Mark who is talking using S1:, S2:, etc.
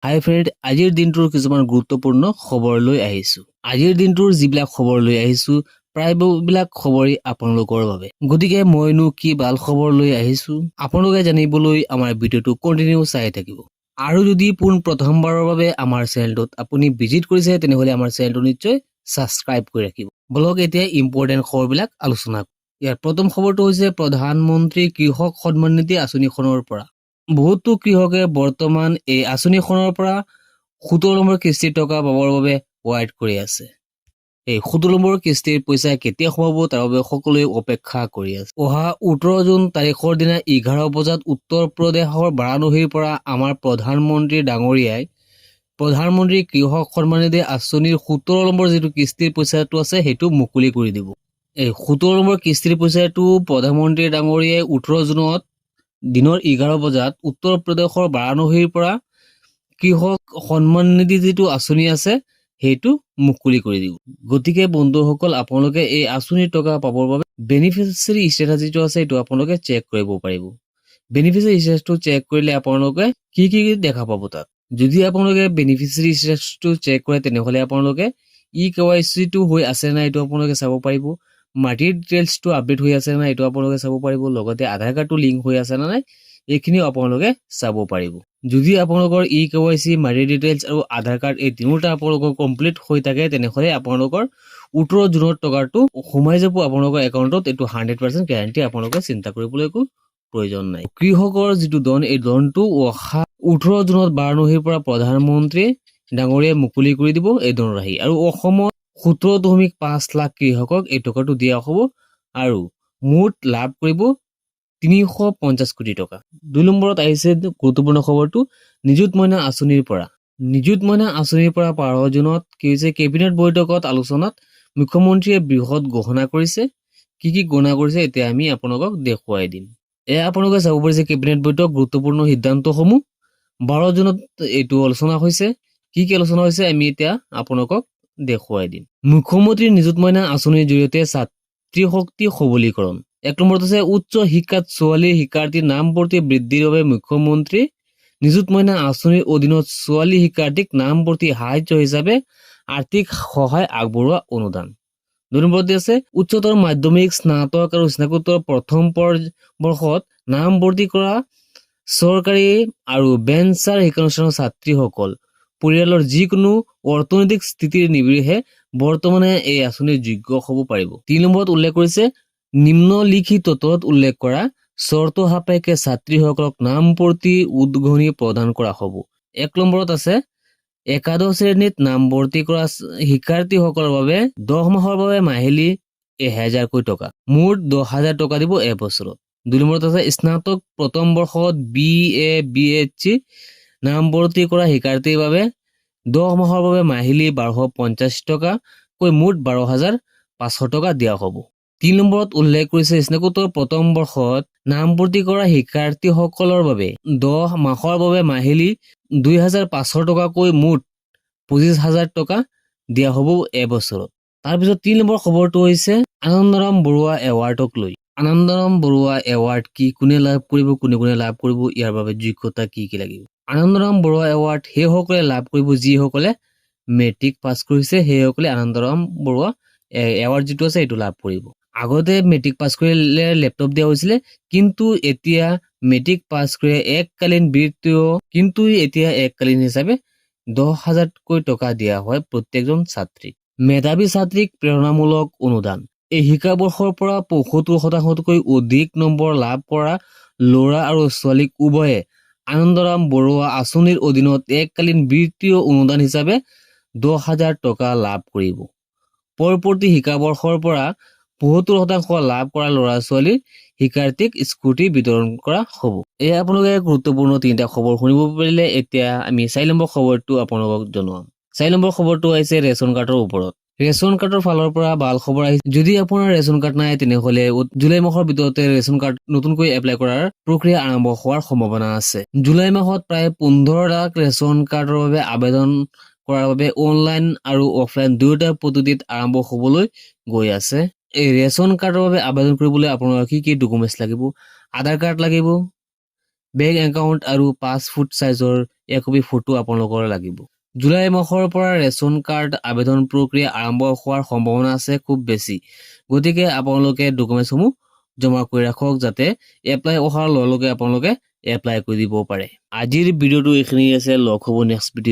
S1: হাই friend, আজিৰ দিনটোৰ কিছুমান গুৰুত্বপূৰ্ণ খবৰ লৈ আহিছো। আজিৰ দিনটোৰ যিবিলাক খবৰ লৈ আহিছো প্ৰায়বিলাক খবৰেই আপোনালোকৰ বাবে। গতিকে মইনো কি ভাল খবৰ লৈ আহিছো আপোনালোকে জানিবলৈ আমাৰ ভিডিঅ'টো কণ্টিনিউ চাই থাকিব। আৰু যদি পোন প্ৰথমবাৰৰ বাবে আমাৰ চেনেলটোত আপুনি ভিজিট কৰিছে তেনেহলে আমাৰ চেনেলটো নিশ্চয় ছাবস্ক্ৰাইব কৰি ৰাখিব। বলক এতিয়া ইম্পৰ্টেণ্ট খবৰবিলাক আলোচনা কৰোঁ। ইয়াৰ প্ৰথম খবৰটো হৈছে প্ৰধানমন্ত্ৰী কৃষক সন্মান নিধি আঁচনিখনৰ পৰা। বহুতো কৃষকে বৰ্তমান এই আঁচনিখনৰ পৰা 17 নম্বৰ কিস্তিৰ টকা পাবৰ বাবে ৱাইট কৰি আছে। এই 17 নম্বৰ কিস্তিৰ পইচা কেতিয়া সোমাব তাৰ বাবে সকলোৱে অপেক্ষা কৰি আছে। অহা 18 জুন তাৰিখৰ দিনা 11 বজাত উত্তৰ প্ৰদেশৰ বাৰাণসীৰ পৰা আমাৰ প্ৰধানমন্ত্ৰী ডাঙৰীয়াই প্ৰধানমন্ত্ৰী কৃষক সন্মান নিধি আঁচনিৰ 17 নম্বৰ যিটো কিস্তিৰ পইচাটো আছে সেইটো মুকলি কৰি দিব। এই 17 নম্বৰ কিস্তিৰ পইচাটো প্ৰধানমন্ত্ৰী ডাঙৰীয়াই 18 জুনত দিনৰ 11 বজাত উত্তৰ প্ৰদেশৰ বাৰাণসীৰ পৰা কৃষক সন্মান নিধি যিটো আঁচনি আছে সেইটো মুকলি কৰি দিব। গতিকে বন্ধুসকল, আপোনালোকে এই আঁচনিৰ টকা পাবৰ বাবে বেনিফিচিয়াৰী ষ্টেটাছ যিটো আছে এইটো আপোনালোকে চেক কৰিব পাৰিব। বেনিফিচিয়াৰী ষ্টেটাছটো চেক কৰিলে আপোনালোকে কি কি দেখা পাব তাত। যদি আপোনালোকে বেনিফিচিয়াৰী ষ্টেটাছটো চেক কৰে তেনেহলে আপোনালোকে KYC-টো হৈ আছে না এইটো আপোনালোকে চাব পাৰিব। মাটিৰ ডিটেইলছটো আপডেট হৈ আছে না এইটো আপোনালোকে চাব পাৰিব। লগতে আধাৰ কাৰ্ডটো লিংক হৈ আছে না নাই এইখিনিও আপোনালোকে চাব পাৰিব। যদি আপোনালোকৰ KYC, মাটিৰ ডিটেইলছ আৰু আধাৰ কাৰ্ড এই তিনিটা আপোনালোকৰ কমপ্লিট হৈ থাকে তেনেহলে আপোনালোকৰ 18 জুনৰ টকাটো সোমাই যাব আপোনালোকৰ একাউণ্টত। এইটো 100% গ্যাৰান্টি, আপোনালোকে চিন্তা কৰিবলৈ একো প্ৰয়োজন নাই। কৃষকৰ যিটো ধন এই ধনটো অহা 18 জুনত বাৰাণসীৰ পৰা প্ৰধানমন্ত্ৰী ডাঙৰীয়াই মুকলি কৰি দিব এই ধনৰাশি। আৰু অসমত 17.5 লাখ কৃষকক এই টকাটো দিয়া হ'ব আৰু মুঠ লাভ কৰিব 350 কোটি টকা। 2 নম্বৰত আহিছে গুৰুত্বপূৰ্ণ খবৰটো নিযুত মইনা আঁচনিৰ পৰা। নিযুত মইনা আঁচনিৰ পৰা 15 জুনত কি হৈছে, কেবিনেট বৈঠকত আলোচনাত মুখ্যমন্ত্ৰীয়ে বৃহৎ ঘোষণা কৰিছে। কি কি ঘোষণা কৰিছে এতিয়া আমি আপোনালোকক দেখুৱাই দিম। এয়া আপোনালোকে চাব পাৰিছে কেবিনেট বৈঠক গুৰুত্বপূৰ্ণ সিদ্ধান্তসমূহ 12 জুনত এইটো আলোচনা হৈছে। কি কি আলোচনা হৈছে আমি এতিয়া আপোনালোকক দেখুৱাই দিম। মুখ্যমন্ত্ৰী নিযুত মইনা আঁচনিৰ জৰিয়তে ছাত্ৰী শক্তি সবলীকৰণ। 1 নম্বৰত আছে উচ্চ শিক্ষাত ছোৱালী শিক্ষাৰ্থীৰ নামভৰ্তি বৃদ্ধিৰ বাবে মুখ্যমন্ত্ৰী নিযুত মইনা আঁচনিৰ অধীনত ছোৱালী শিক্ষাৰ্থীক নামভৰ্তি সাহায্য হিচাপে আৰ্থিক সহায় আগবঢ়োৱা অনুদান। 2 নম্বৰত আছে উচ্চতৰ মাধ্যমিক, স্নাতক আৰু স্নাতকোত্তৰ প্ৰথম বৰ্ষত নামভৰ্তি কৰা চৰকাৰী আৰু বেঞ্চাৰ শিক্ষানুষ্ঠানৰ ছাত্ৰীসকল পৰিয়ালৰ যিকোনো অৰ্থনৈতিক স্থিতিৰ নিৰ্বিশেষে বৰ্তমানে এই আঁচনিৰ যোগ্য হ'ব পাৰিব। 3 নম্বৰত উল্লেখ কৰিছে নিম্নলিখিতত উল্লেখ কৰা চৰ্ত সাপেক্ষে ছাত্ৰীসকলক নামভৰ্তি উদ্গনি প্ৰদান কৰা হ'ব। 1 নম্বৰত আছে একাদশ শ্ৰেণীত নামভৰ্তি কৰা শিক্ষাৰ্থীসকলৰ বাবে 10 মাহৰ বাবে মাহিলী 1000 টকা, মুঠ 10,000 টকা দিব এবছৰত। 2 নম্বৰত আছে স্নাতক প্ৰথম বৰ্ষত BA BSc নামভৰ্তি কৰা শিক্ষাৰ্থীৰ বাবে 10 মাহৰ বাবে মাহিলী 1250 টকা কৈ মুঠ 12,500 টকা দিয়া হ'ব। 3 নম্বৰত উল্লেখ কৰিছে স্নাতকোত্তৰ প্ৰথম বৰ্ষত নামভৰ্তি কৰা শিক্ষাৰ্থীসকলৰ বাবে 10 মাহৰ বাবে মাহিলী 2,500 টকাকৈ মুঠ 25,000 টকা দিয়া হ'ব এবছৰত। তাৰপিছত 3 নম্বৰ খবৰটো হৈছে আনন্দৰাম বৰুৱা এৱাৰ্ডক লৈ। আনন্দৰাম বৰুৱা এৱাৰ্ড কি, কোনে লাভ কৰিব, কোনে লাভ কৰিব, ইয়াৰ বাবে যোগ্যতা কি কি লাগিব। আনন্দৰাম বৰুৱা এৱাৰ্ড সেইসকলে লাভ কৰিব যিসকলে মেট্ৰিক পাছ কৰিছে, সেইসকলে আনন্দৰাম বৰুৱা এৱাৰ্ড যিটো আছে এইটো লাভ কৰিব। আগতে মেট্ৰিক পাছ কৰিলে লেপটপ দিয়া হৈছিলে, কিন্তু এতিয়া মেট্ৰিক পাছ কৰি এককালীন বৃত্তিও এককালীন হিচাপে 10,000 টকা দিয়া হয় প্ৰত্যেকজন ছাত্ৰীক। মেধাৱী ছাত্ৰীক প্ৰেৰণামূলক অনুদান। এই শিক্ষাবৰ্ষৰ পৰা 75% অধিক নম্বৰ লাভ কৰা ল'ৰা আৰু ছোৱালীক উভয়ে আনন্দৰাম বৰুৱা আঁচনিৰ অধীনত এককালীন বৃত্তি অনুদান হিচাপে 10,000 টকা লাভ কৰিব। পৰৱৰ্তী শিক্ষাবৰ্ষৰ পৰা 75% লাভ কৰা ল'ৰা ছোৱালীৰ শিক্ষাৰ্থীক স্কুটি বিতৰণ কৰা হ'ব। এয়া আপোনালোকে গুৰুত্বপূৰ্ণ 3টা খবৰ শুনিব পাৰিলে। এতিয়া আমি 4 নম্বৰ খবৰটো আপোনালোকক জনাম। 4 নম্বৰ খবৰটো আহিছে ৰেচন কাৰ্ডৰ ওপৰত। ৰেচন কাৰ্ডৰ ফালৰ পৰা ভাল খবৰ আহিছে। যদি আপোনাৰ ৰেচন কাৰ্ড নাই তেনেহলে জুলাই মাহৰ ভিতৰতে ৰেচন কাৰ্ড নতুনকৈ এপ্লাই কৰাৰ প্ৰক্ৰিয়া আৰম্ভ হোৱাৰ সম্ভাৱনা আছে। জুলাই মাহত প্ৰায় 15 লাখ ৰেচন কাৰ্ডৰ বাবে আবেদন কৰাৰ বাবে অনলাইন আৰু অফলাইন দুয়োটা পদ্ধতিত আৰম্ভ হ'বলৈ গৈ আছে। এই ৰেচন কাৰ্ডৰ বাবে আবেদন কৰিবলৈ আপোনাৰ কি কি ডকুমেণ্টছ লাগিব। আধাৰ কাৰ্ড লাগিব, বেংক একাউণ্ট আৰু 5 ফুট সাইজৰ একপি ফটো আপোনালোকৰ লাগিব। জুলাই মাহৰ পৰা ৰেচন কাৰ্ড আবেদন প্ৰক্ৰিয়া আৰম্ভ হোৱাৰ সম্ভাৱনা আছে খুব বেছি। গতিকে আপোনালোকে ডকুমেণ্টসমূহ জমা কৰি ৰাখক যাতে এপ্লাই অহাৰ লগে লগে আপোনালোকে এপ্লাই কৰি দিব পাৰে। আজিৰ ভিডিঅ'টো এইখিনি আছে, লগ হ'ব নেক্সট ভিডিঅ'।